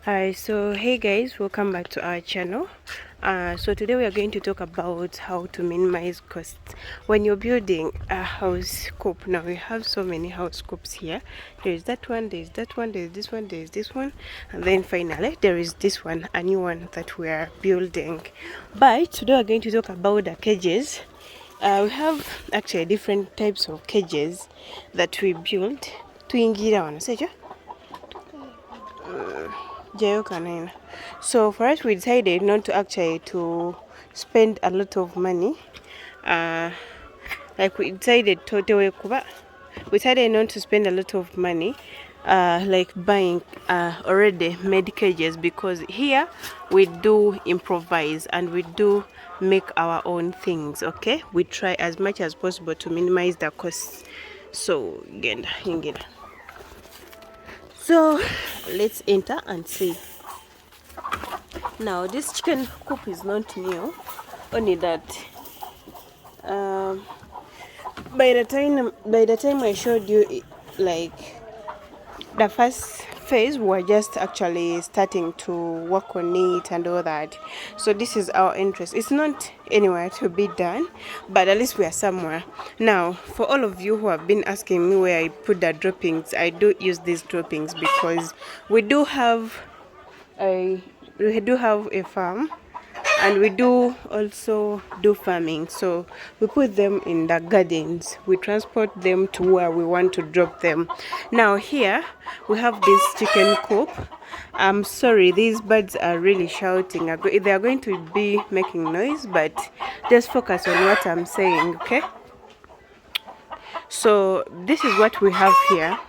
Alright, so hey guys, welcome back to our channel. So today we are going to talk about how to minimize costs when you're building a house coop. Now we have so many house coops here. There is that one, there is that one, there is this one, there is this one, and then finally there is this one, a new one that we are building. But today we're going to talk about the cages. We have actually different types of cages that we build. Tuingira wana seja? So for us, we decided not to actually to spend a lot of money. Like we decided not to spend a lot of money, like buying already made cages, because here we do improvise and we do make our own things. Okay, we try as much as possible to minimize the costs. So so let's enter and see. Now this chicken coop is not new, only that by the time I showed you, like the first phase, we're just actually starting to work on it and all that. So this is our interest. It's not anywhere to be done, but at least we are somewhere. Now for all of you who have been asking me where I put the droppings, I do use these droppings because we do have a farm, and we do also do farming. So we put them in the gardens, we transport them to where we want to drop them. Now here we have this chicken coop. I'm sorry, these birds are really shouting. They are going to be making noise, but just focus on what I'm saying, okay? So this is what we have here.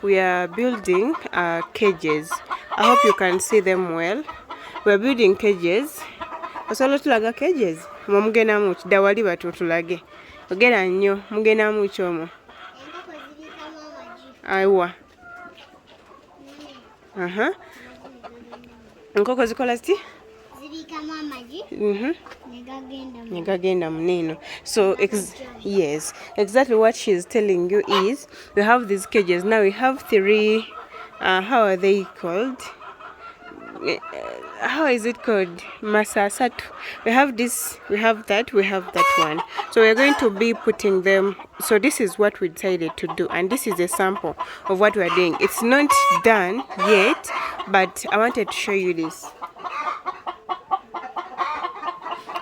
We are building cages. I hope you can see them well. We are building cages. Osolo tulaga cages. Mugenda mu dawali batu tulage. Ogera nnyo mugenda mu kyomo. Aiwa. Nkoko zikola sti? So yes, exactly what she's telling you is we have these cages. Now we have three, how are they called? How is it called? Masasatu. We have this, we have that one. So we're going to be putting them. So this is what we decided to do, and this is a sample of what we're doing. It's not done yet, but I wanted to show you this.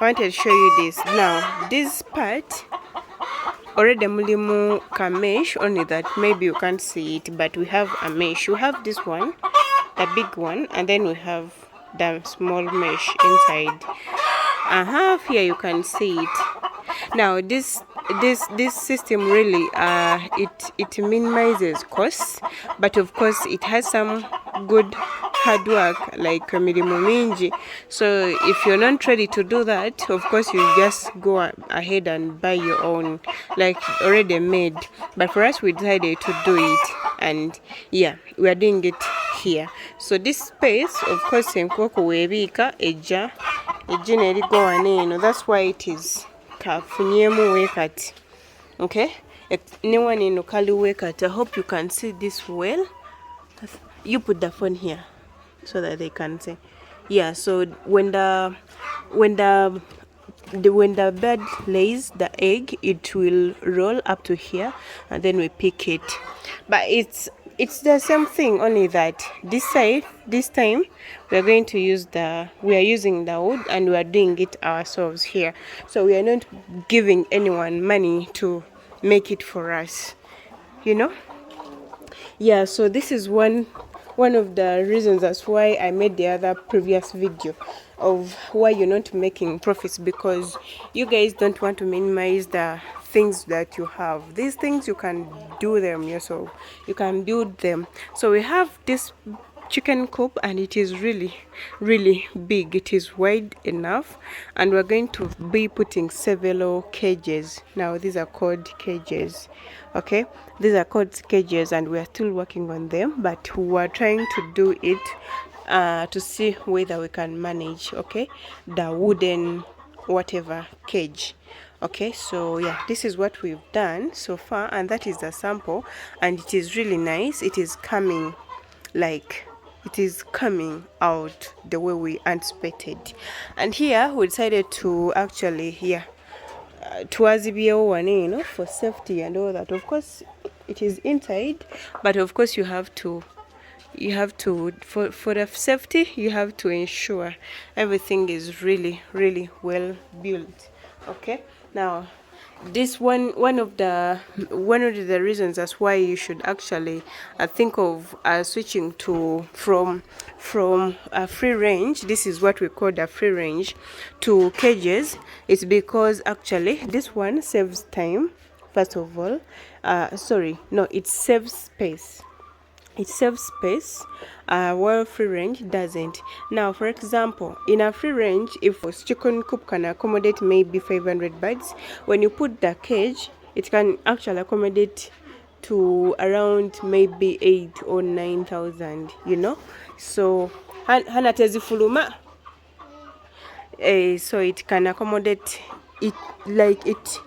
Now this part already mulimu ka mesh, only that maybe you can't see it, but we have a mesh. We have this one, the big one, and then we have the small mesh inside. Here you can see it. Now this system really it minimizes costs, but of course it has some good hard work, like mirimo mingi. So if you're not ready to do that, of course you just go ahead and buy your own, like already made. But for us, we decided to do it, and yeah, we are doing it here. So this space, of course, enkoko webika eja ejine go aneno. That's why it is kafunyemu wekati. Okay, anyone in Okali wekati. I hope you can see this well. You put the phone here so that they can see. Yeah, so when the bird lays the egg, it will roll up to here, and then we pick it. But it's the same thing, only that this side, this time we are using the wood, and we are doing it ourselves here. So we are not giving anyone money to make it for us, you know. Yeah, so this is one of the reasons that's why I made the other previous video of why you're not making profits, because you guys don't want to minimize the things that you have. These things you can do them yourself, you can build them. So we have this chicken coop, and it is really big. It is wide enough, and we're going to be putting several cages. Now these are called cages, okay? These are called cages, and we are still working on them, but we are trying to do it to see whether we can manage, okay, the wooden whatever cage. Okay, so yeah, this is what we've done so far, and that is the sample, and it is really nice. It is coming like it is coming out the way we anticipated. And here we decided to actually, yeah, towards one, for safety and all that. Of course it is inside, but of course you have to for the safety, you have to ensure everything is really well built. Okay, now this one of the reasons that's why you should actually think of switching to from a free range, this is what we call the free range, to cages. It's because actually this one saves time, first of all. Sorry, no, it saves space. It saves space, while free range doesn't. Now, for example, in a free range, if a chicken coop can accommodate maybe 500 birds, when you put the cage, it can actually accommodate to around maybe 8 or 9,000, So, hana tezi fuluma. So it can accommodate it, like it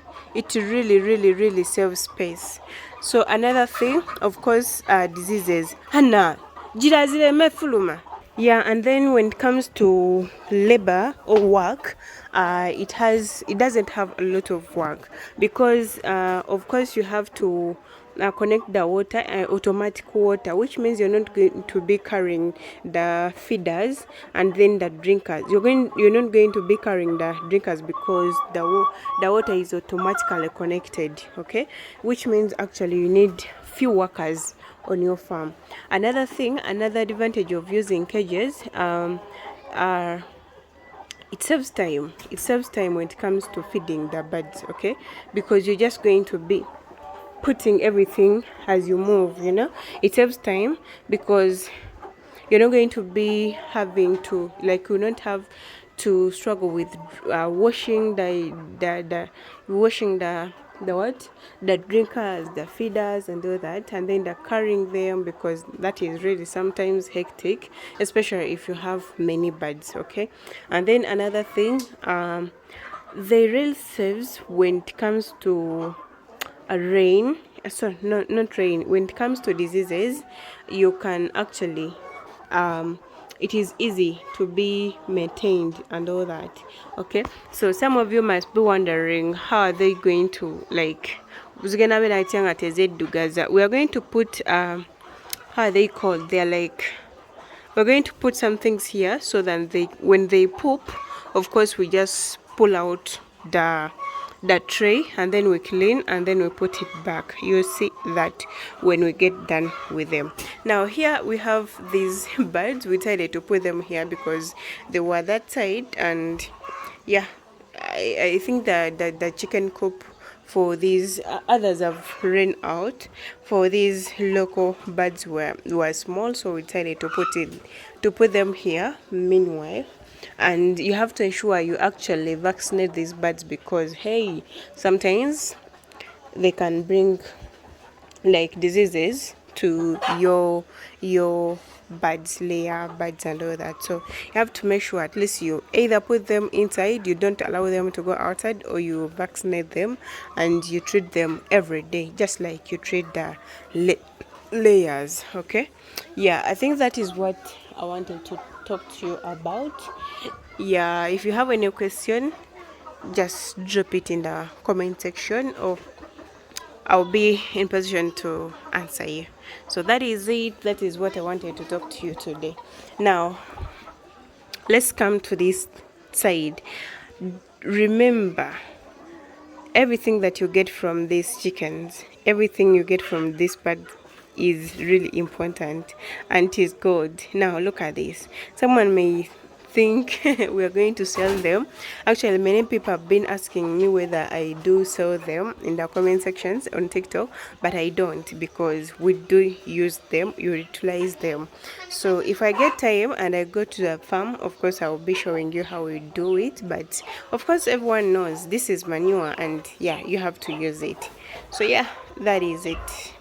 really saves space. So another thing, of course, diseases. Hana jirazile mefuluma. Yeah, and then when it comes to labor or work, it doesn't have a lot of work, because of course you have to connect the water, automatic water, which means you're not going to be carrying the feeders and then the drinkers. You're not going to be carrying the drinkers, because the water is automatically connected. Okay, which means actually you need few workers on your farm. Another advantage of using cages are it saves time. It saves time when it comes to feeding the birds. Okay, because you're just going to be putting everything as you move. It saves time, because you're not going to be having to, like, you don't have to struggle with washing the drinkers, the feeders and all that, and then the carrying them, because that is really sometimes hectic, especially if you have many birds. Okay, and then another thing, they really saves when it comes to rain. So not rain, when it comes to diseases, you can actually it is easy to be maintained and all that. Okay, so some of you must be wondering, how are they going to, like, we are going to put how are they called, they're like, we're going to put some things here, so that when they poop, of course we just pull out the tray, and then we clean, and then we put it back. You'll see that when we get done with them. Now here we have these birds. We decided to put them here because they were that side, and yeah, I think that the chicken coop for these others have ran out. For these local birds were small, so we decided to put them here. Meanwhile, and you have to ensure you actually vaccinate these birds, because hey, sometimes they can bring like diseases to your birds, layer birds and all that. So you have to make sure at least you either put them inside, you don't allow them to go outside, or you vaccinate them and you treat them every day, just like you treat the layers. Okay, yeah, I think that is what I wanted to talk to you about. Yeah, if you have any question, just drop it in the comment section, or I'll be in position to answer you. So that is it. That is what I wanted to talk to you today. Now, let's come to this side. Remember, everything that you get from these chickens, everything you get from this bird is really important, and it is good. Now, look at this. Someone may think we are going to sell them. Actually, many people have been asking me whether I do sell them in the comment sections on TikTok, but I don't, because we do use them, you utilize them. So if I get time and I go to the farm, of course I will be showing you how we do it, but of course everyone knows this is manure, and yeah, you have to use it. So yeah, that is it.